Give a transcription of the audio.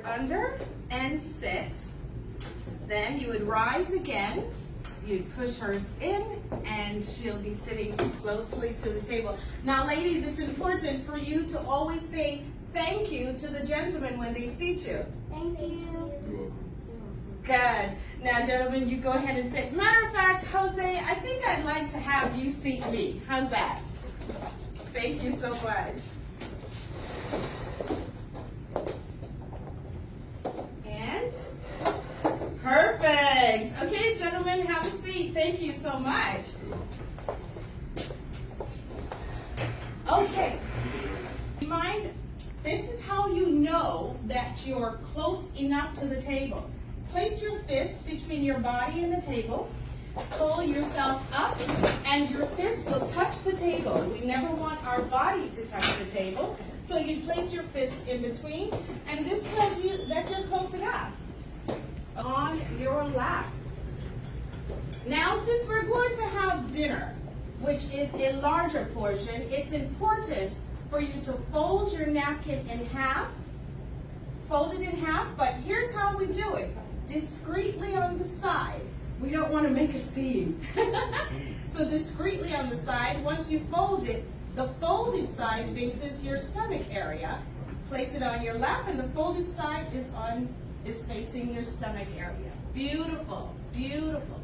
Under and sit. Then you would rise again. You'd push her in and she'll be sitting closely to the table. Now ladies, it's important for you to always say thank you to the gentleman when they seat you. Thank you. You're welcome. Good. Now gentlemen, you go ahead and sit. Matter of fact, Jose, I think I'd like to have you seat me. How's that? Thank you so much. And perfect. Okay, gentlemen, have a seat. Thank you so much. Okay. Mind, this is how you know that you're close enough to the table. Place your fist between your body and the table. Pull yourself up, and your fist will touch the table. We never want our body to touch the table. So you place your fist in between, and this tells you that you're close enough. On your lap. Now, since we're going to have dinner, which is a larger portion, it's important for you to fold your napkin in half. Fold it in half, but here's how we do it. Discreetly on the side. We don't want to make a scene. So discreetly on the side, once you fold it, the folded side faces your stomach area. Place it on your lap, and the folded side is facing your stomach area. Beautiful, beautiful.